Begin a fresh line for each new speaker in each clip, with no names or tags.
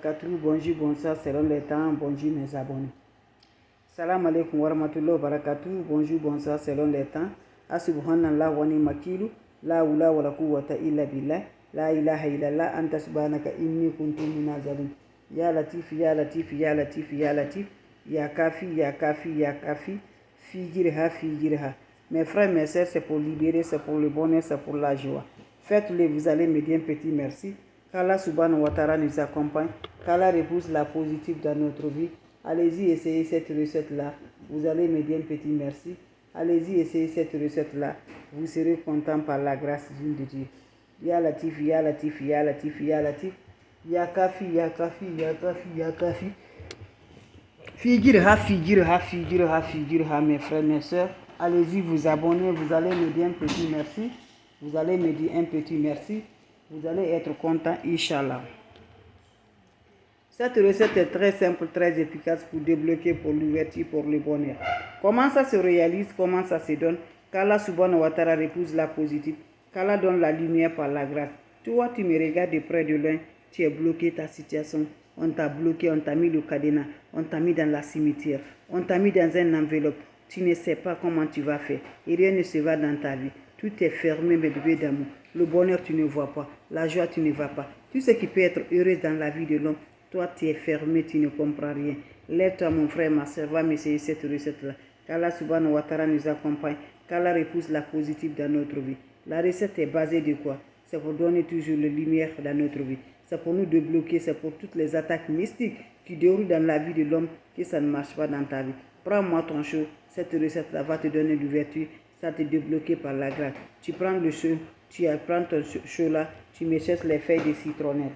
barakatuh, bonjour, bonsoir, selon les temps, bonjour mes abonnés. Salam alaikum wa rahmatullahi wa barakatuh, bonjour, bonsoir, selon les temps. Subhanallah wa ni makilu, la wula wa la quwwata illa billah, la ilaha illallah, anta subhanaka inni kuntu minazalin. Ya latif, ya latif, ya latif, ya latif, ya kafi, ya kafi, ya kafi, figirha, figirha. Mes frères, mes sœurs, c'est pour libérer, c'est pour le bonheur, c'est pour la joie. Faites-le, vous allez me dire un petit merci. Qu'Allah subhanahu wa ta'ala nous accompagne, qu'Allah repousse la positive dans notre vie. Allez-y, essayez cette recette-là. Vous allez me dire un petit merci. Allez-y, essayez cette recette-là. Vous serez content par la grâce de Dieu. Ya Latif, Ya Latif, Ya Latif, Ya Latif. Ya Kafi, Ya Kafi, Ya Kafi, Ya Kafi. Figirha, figirha, figirha, figirha, mes frères, mes soeurs. Allez-y, vous abonner. Vous allez me dire un petit merci. Vous allez me dire un petit merci. Vous allez être content, Inch'Allah. Cette recette est très simple, très efficace pour débloquer, pour l'ouverture, pour le bonheur. Comment ça se réalise, comment ça se donne? Qu'Allah subhanahu wa ta'ala repousse la positive, qu'Allah donne la lumière par la grâce. Toi, tu me regardes de près de loin, tu es bloqué ta situation. On t'a bloqué, on t'a mis le cadenas, on t'a mis dans la cimetière, on t'a mis dans un enveloppe. Tu ne sais pas comment tu vas faire et rien ne se va dans ta vie. Tout est fermé, mes bébés d'amour. Le bonheur, tu ne vois pas. La joie, tu ne vois pas. Tout ce qui peut être heureux dans la vie de l'homme, toi, tu es fermé, tu ne comprends rien. Lève-toi, mon frère, ma soeur, va m'essayer cette recette-là. Qu'Allah subhanahu wa ta'ala nous accompagne. Qu'Allah repousse la positive dans notre vie. La recette est basée de quoi? C'est pour donner toujours la lumière dans notre vie. C'est pour nous débloquer, c'est pour toutes les attaques mystiques qui déroulent dans la vie de l'homme que ça ne marche pas dans ta vie. Prends-moi ton chaud. Cette recette-là va te donner l'ouverture. Ça te débloquer par la grâce. Tu prends le chaud, tu prends ton chaud là, tu mélanges les feuilles de citronnelle.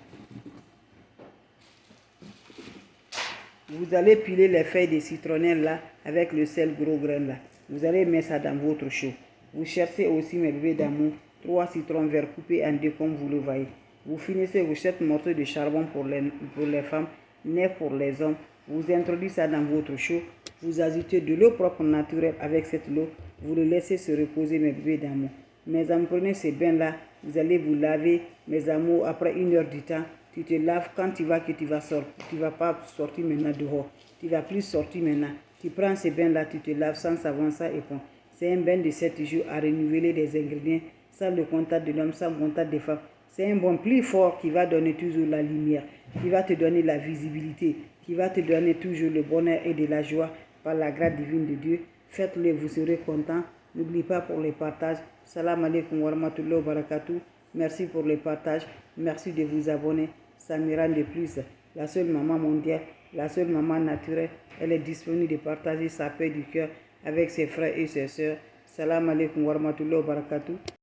Vous allez piler les feuilles de citronnelle là avec le sel gros grain là. Vous allez mettre ça dans votre chaud. Vous cherchez aussi, mes bébés d'amour, 3 citrons verts coupés en deux comme vous le voyez. Vous finissez vos 7 morceaux de charbon pour les femmes, 9 pour les hommes. Vous introduisez ça dans votre chaud. Vous ajoutez de l'eau propre naturelle avec cette eau. Vous le laissez se reposer, mes bébés d'amour. Mes amours, prenez ces bains-là. Vous allez vous laver, mes amours, après 1 heure du temps. Tu te laves quand tu vas sortir. Tu ne vas pas sortir maintenant dehors. Tu ne vas plus sortir maintenant. Tu prends ces bains-là, tu te laves sans savon, sans éponge. C'est un bain de 7 jours à renouveler des ingrédients sans le contact de l'homme, sans le contact des femmes. C'est un bon plus fort qui va donner toujours la lumière, qui va te donner la visibilité, qui va te donner toujours le bonheur et de la joie par la grâce divine de Dieu. Faites-le, vous serez content. N'oubliez pas pour les partages. Salam alaikum wa rahmatullahi wa barakatuh. Merci pour les partages. Merci de vous abonner. Ça me rend de plus. La seule maman mondiale, la seule maman naturelle, elle est disponible de partager sa paix du cœur avec ses frères et ses sœurs. Salam alaikum wa rahmatullahi wa barakatuh.